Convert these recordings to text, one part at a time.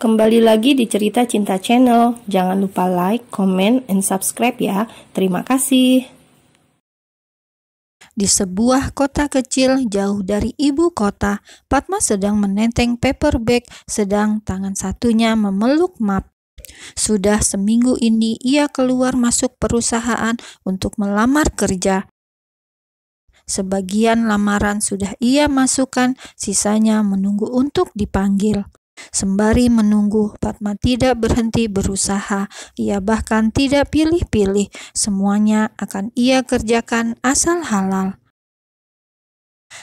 kembali lagi di Cerita Cinta Channel. Jangan lupa like, comment, and subscribe ya. Terima kasih. Di sebuah kota kecil jauh dari ibu kota, Padma sedang menenteng paperback, sedang tangan satunya memeluk map. Sudah seminggu ini ia keluar masuk perusahaan untuk melamar kerja. Sebagian lamaran sudah ia masukkan, sisanya menunggu untuk dipanggil. Sembari menunggu, Padma tidak berhenti berusaha. Ia bahkan tidak pilih-pilih. Semuanya akan ia kerjakan asal halal.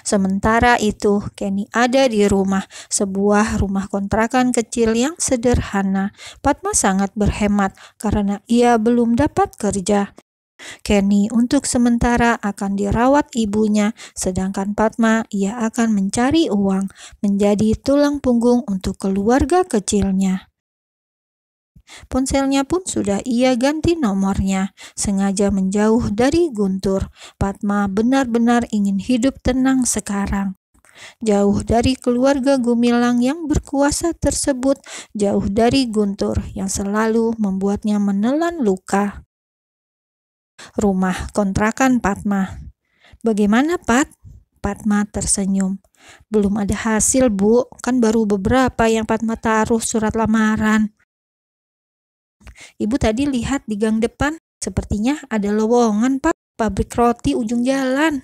Sementara itu, Kenny ada di rumah, sebuah rumah kontrakan kecil yang sederhana. Padma sangat berhemat karena ia belum dapat kerja. Kenny untuk sementara akan dirawat ibunya, sedangkan Padma ia akan mencari uang, menjadi tulang punggung untuk keluarga kecilnya. Ponselnya pun sudah ia ganti nomornya, sengaja menjauh dari Guntur. Padma benar-benar ingin hidup tenang sekarang. Jauh dari keluarga Gumilang yang berkuasa tersebut, jauh dari Guntur yang selalu membuatnya menelan luka. Rumah kontrakan Padma. Bagaimana, Pat? Padma tersenyum. Belum ada hasil, Bu. Kan baru beberapa yang Padma taruh surat lamaran. Ibu tadi lihat di gang depan, sepertinya ada lowongan, Pak. Pabrik roti ujung jalan.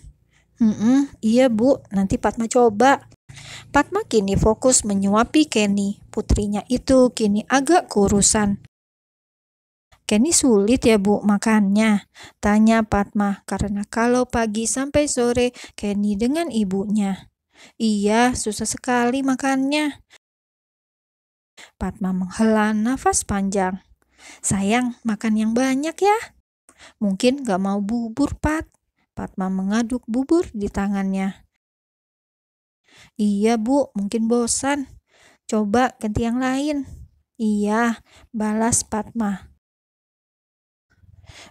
Iya, Bu. Nanti Padma coba. Padma kini fokus menyuapi Kenny. Putrinya itu kini agak kurusan. Kenny sulit ya, Bu, makannya? Tanya Padma, karena kalau pagi sampai sore Kenny dengan ibunya. Iya, susah sekali makannya. Padma menghela nafas panjang. Sayang, makan yang banyak ya. Mungkin gak mau bubur, Pat. Padma mengaduk bubur di tangannya. Iya, Bu, mungkin bosan. Coba ganti yang lain. Iya, balas Padma.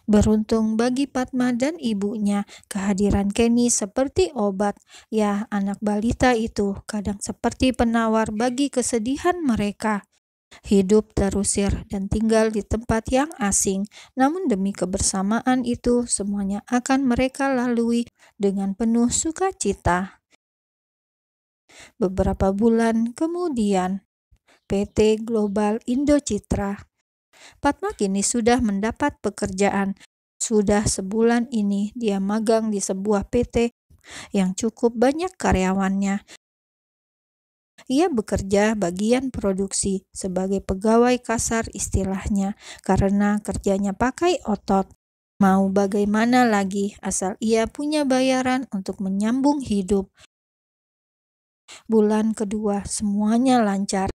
Beruntung bagi Padma dan ibunya, kehadiran Kenny seperti obat. Ya, anak balita itu kadang seperti penawar bagi kesedihan mereka. Hidup terusir dan tinggal di tempat yang asing, namun demi kebersamaan itu semuanya akan mereka lalui dengan penuh sukacita. Beberapa bulan kemudian, PT Global Indo Citra. Padma kini sudah mendapat pekerjaan. Sudah sebulan ini dia magang di sebuah PT yang cukup banyak karyawannya. Ia bekerja bagian produksi sebagai pegawai kasar istilahnya karena kerjanya pakai otot. Mau bagaimana lagi asal ia punya bayaran untuk menyambung hidup. Bulan kedua semuanya lancar.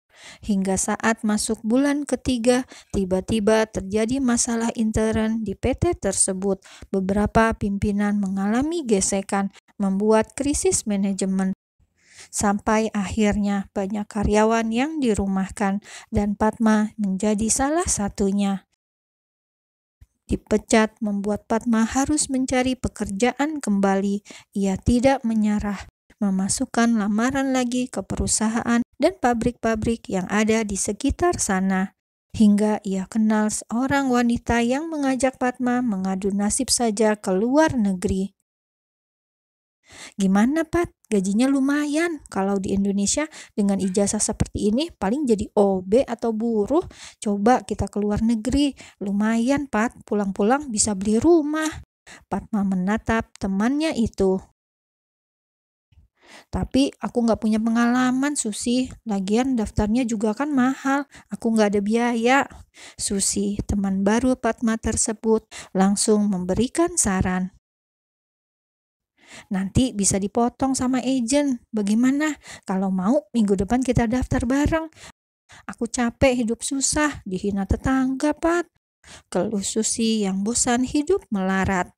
Hingga saat masuk bulan ketiga, tiba-tiba terjadi masalah intern di PT tersebut. Beberapa pimpinan mengalami gesekan, membuat krisis manajemen. Sampai akhirnya banyak karyawan yang dirumahkan dan Padma menjadi salah satunya. Dipecat membuat Padma harus mencari pekerjaan kembali. Ia tidak menyerah, memasukkan lamaran lagi ke perusahaan dan pabrik-pabrik yang ada di sekitar sana. Hingga ia kenal seorang wanita yang mengajak Padma mengadu nasib saja ke luar negeri. Gimana, Pat? Gajinya lumayan. Kalau di Indonesia dengan ijazah seperti ini paling jadi OB atau buruh. Coba kita ke luar negeri. Lumayan, Pat. Pulang-pulang bisa beli rumah. Padma menatap temannya itu. Tapi aku gak punya pengalaman, Susi. Lagian daftarnya juga kan mahal. Aku gak ada biaya. Susi, teman baru Padma tersebut, langsung memberikan saran. Nanti bisa dipotong sama agen. Bagaimana? Kalau mau, minggu depan kita daftar bareng. Aku capek hidup susah, dihina tetangga, Pat. Keluh Susi yang bosan hidup melarat.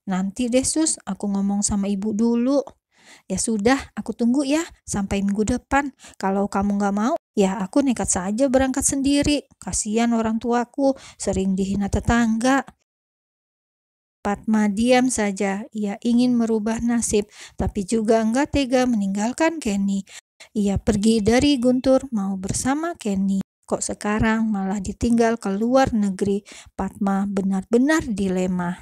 Nanti deh, Sus, aku ngomong sama ibu dulu. Ya sudah, aku tunggu ya sampai minggu depan. Kalau kamu gak mau, ya aku nekat saja berangkat sendiri. Kasihan orang tuaku, sering dihina tetangga. Padma diam saja. Ia ingin merubah nasib, tapi juga enggak tega meninggalkan Kenny. Ia pergi dari Guntur mau bersama Kenny. Kok sekarang malah ditinggal ke luar negeri? Padma benar-benar dilema.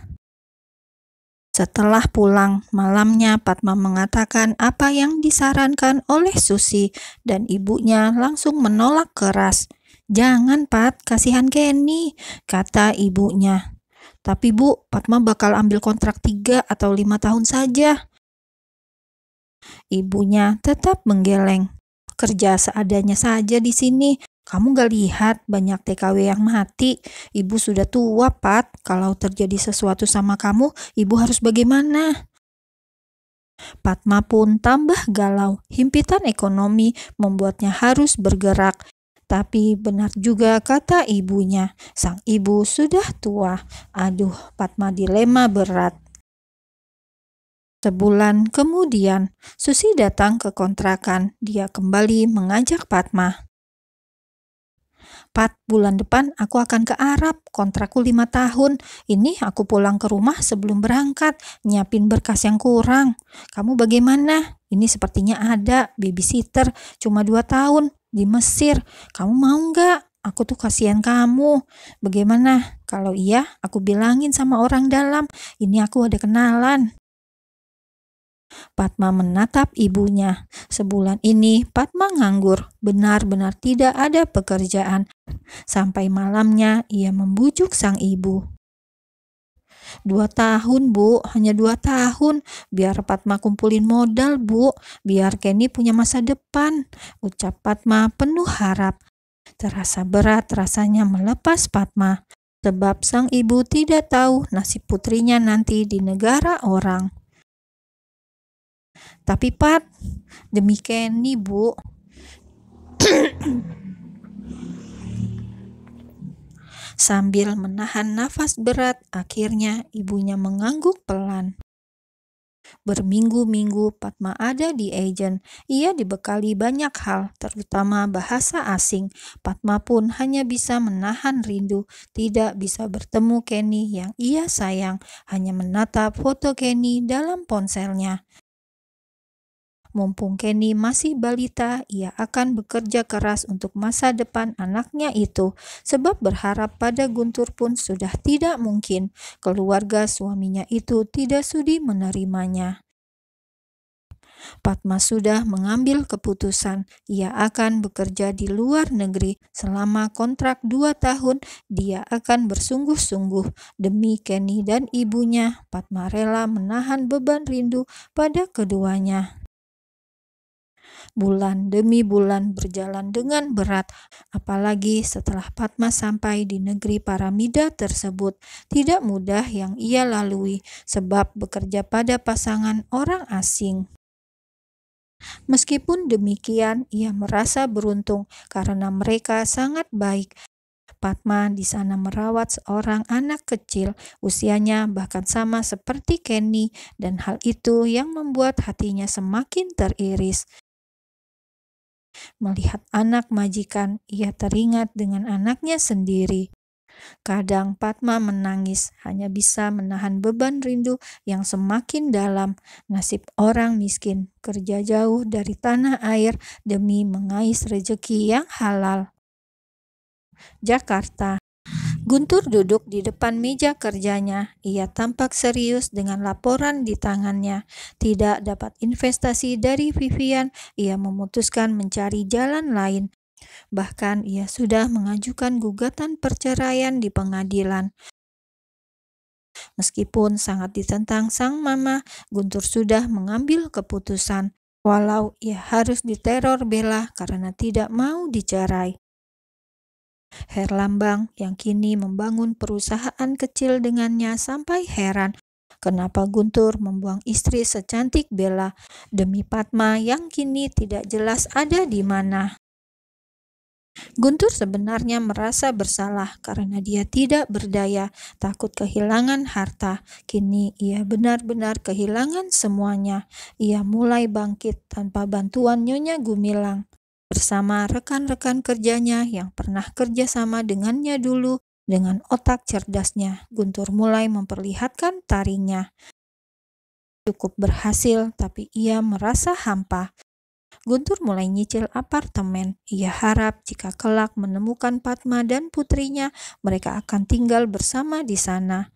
Setelah pulang, malamnya Padma mengatakan apa yang disarankan oleh Susi dan ibunya langsung menolak keras. "Jangan, Pat, kasihan Kenny," kata ibunya. "Tapi Bu, Padma bakal ambil kontrak 3 atau 5 tahun saja." Ibunya tetap menggeleng. "Kerja seadanya saja di sini. Kamu gak lihat banyak TKW yang mati? Ibu sudah tua, Pat. Kalau terjadi sesuatu sama kamu, ibu harus bagaimana?" Padma pun tambah galau. Himpitan ekonomi membuatnya harus bergerak. Tapi benar juga kata ibunya, sang ibu sudah tua. Aduh, Padma dilema berat. Sebulan kemudian, Susi datang ke kontrakan. Dia kembali mengajak Padma. "Pat, bulan depan aku akan ke Arab, kontrakku 5 tahun. Ini aku pulang ke rumah sebelum berangkat, nyiapin berkas yang kurang. Kamu bagaimana? Ini sepertinya ada babysitter, cuma 2 tahun, di Mesir. Kamu mau nggak? Aku tuh kasihan kamu. Bagaimana? Kalau iya, aku bilangin sama orang dalam, ini aku ada kenalan." Padma menatap ibunya. Sebulan ini Padma nganggur, benar-benar tidak ada pekerjaan. Sampai malamnya ia membujuk sang ibu. "2 tahun, Bu, hanya 2 tahun. Biar Padma kumpulin modal, Bu. Biar Kenny punya masa depan," ucap Padma penuh harap. Terasa berat rasanya melepas Padma, sebab sang ibu tidak tahu nasib putrinya nanti di negara orang. "Tapi Pat, demi Kenny, Bu." Sambil menahan nafas berat, akhirnya ibunya mengangguk pelan. Berminggu-minggu Padma ada di agen. Ia dibekali banyak hal, terutama bahasa asing. Padma pun hanya bisa menahan rindu, tidak bisa bertemu Kenny yang ia sayang, hanya menatap foto Kenny dalam ponselnya. Mumpung Kenny masih balita, ia akan bekerja keras untuk masa depan anaknya itu, sebab berharap pada Guntur pun sudah tidak mungkin. Keluarga suaminya itu tidak sudi menerimanya. Padma sudah mengambil keputusan, ia akan bekerja di luar negeri. Selama kontrak 2 tahun, dia akan bersungguh-sungguh. Demi Kenny dan ibunya, Padma rela menahan beban rindu pada keduanya. Bulan demi bulan berjalan dengan berat, apalagi setelah Padma sampai di negeri Paramida tersebut. Tidak mudah yang ia lalui, sebab bekerja pada pasangan orang asing. Meskipun demikian, ia merasa beruntung karena mereka sangat baik. Padma di sana merawat seorang anak kecil, usianya bahkan sama seperti Kenny, dan hal itu yang membuat hatinya semakin teriris. Melihat anak majikan, ia teringat dengan anaknya sendiri. Kadang Padma menangis, hanya bisa menahan beban rindu yang semakin dalam. Nasib orang miskin, kerja jauh dari tanah air demi mengais rejeki yang halal. Jakarta. Guntur duduk di depan meja kerjanya. Ia tampak serius dengan laporan di tangannya. Tidak dapat investasi dari Vivian, ia memutuskan mencari jalan lain. Bahkan ia sudah mengajukan gugatan perceraian di pengadilan. Meskipun sangat ditentang sang mama, Guntur sudah mengambil keputusan. Walau ia harus diteror Bella karena tidak mau dicerai. Herlambang yang kini membangun perusahaan kecil dengannya sampai heran kenapa Guntur membuang istri secantik Bella demi Padma yang kini tidak jelas ada di mana. Guntur sebenarnya merasa bersalah karena dia tidak berdaya, takut kehilangan harta. Kini ia benar-benar kehilangan semuanya. Ia mulai bangkit tanpa bantuan Nyonya Gumilang. Bersama rekan-rekan kerjanya yang pernah kerja sama dengannya dulu, dengan otak cerdasnya, Guntur mulai memperlihatkan taringnya. Cukup berhasil, tapi ia merasa hampa. Guntur mulai nyicil apartemen. Ia harap jika kelak menemukan Padma dan putrinya, mereka akan tinggal bersama di sana.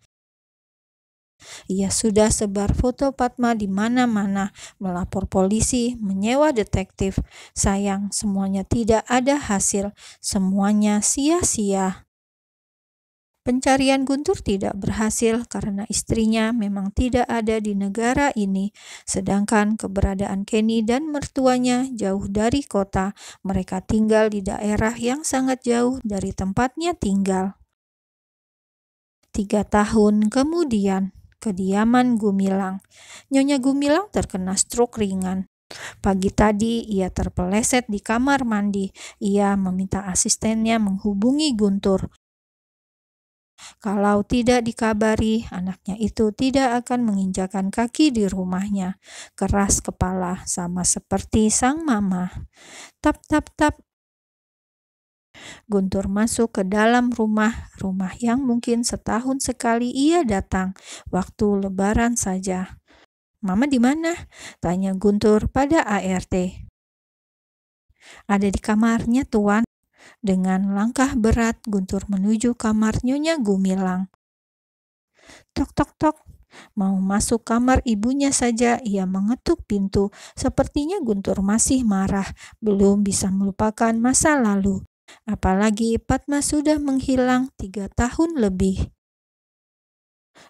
Ia sudah sebar foto Padma di mana-mana, melapor polisi, menyewa detektif. Sayang, semuanya tidak ada hasil. Semuanya sia-sia. Pencarian Guntur tidak berhasil karena istrinya memang tidak ada di negara ini, sedangkan keberadaan Kenny dan mertuanya jauh dari kota. Mereka tinggal di daerah yang sangat jauh dari tempatnya tinggal. 3 tahun kemudian, kediaman Gumilang. Nyonya Gumilang terkena stroke ringan. Pagi tadi ia terpeleset di kamar mandi. Ia meminta asistennya menghubungi Guntur. Kalau tidak dikabari, anaknya itu tidak akan menginjakan kaki di rumahnya. Keras kepala, sama seperti sang mama. Tap, tap, tap. Guntur masuk ke dalam rumah yang mungkin setahun sekali ia datang, waktu lebaran saja. "Mama di mana?" tanya Guntur pada ART. "Ada di kamarnya, Tuan." Dengan langkah berat, Guntur menuju kamar Nyonya Gumilang. Tok, tok, tok. Mau masuk kamar ibunya saja, ia mengetuk pintu. Sepertinya Guntur masih marah, belum bisa melupakan masa lalu. Apalagi Padma sudah menghilang 3 tahun lebih.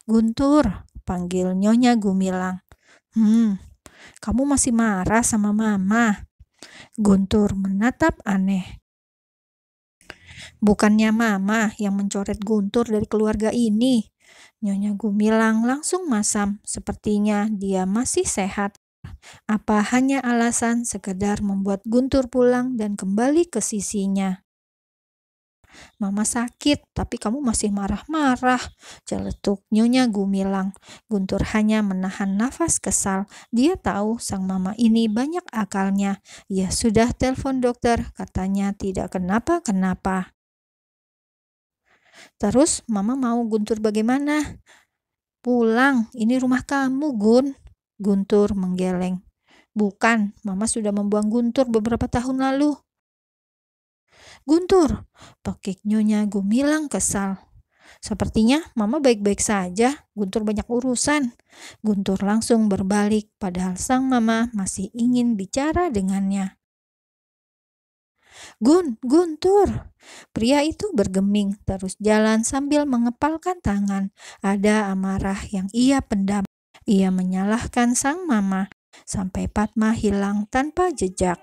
"Guntur," panggil Nyonya Gumilang. Kamu masih marah sama Mama?" Guntur menatap aneh. "Bukannya Mama yang mencoret Guntur dari keluarga ini." Nyonya Gumilang langsung masam, sepertinya dia masih sehat. Apa hanya alasan sekedar membuat Guntur pulang dan kembali ke sisinya? "Mama sakit, tapi kamu masih marah-marah," celetuk Nyonya Gumilang. Guntur hanya menahan nafas kesal. Dia tahu sang mama ini banyak akalnya. Ia sudah telepon dokter, katanya tidak kenapa-kenapa. "Terus Mama mau Guntur bagaimana?" "Pulang, ini rumah kamu, Gun." Guntur menggeleng. "Bukan, Mama sudah membuang Guntur beberapa tahun lalu." "Guntur," pakik Nyonya Gumilang kesal. "Sepertinya Mama baik-baik saja, Guntur banyak urusan." Guntur langsung berbalik, padahal sang mama masih ingin bicara dengannya. Guntur!" Pria itu bergeming, terus jalan sambil mengepalkan tangan. Ada amarah yang ia pendam. Ia menyalahkan sang mama, sampai Padma hilang tanpa jejak.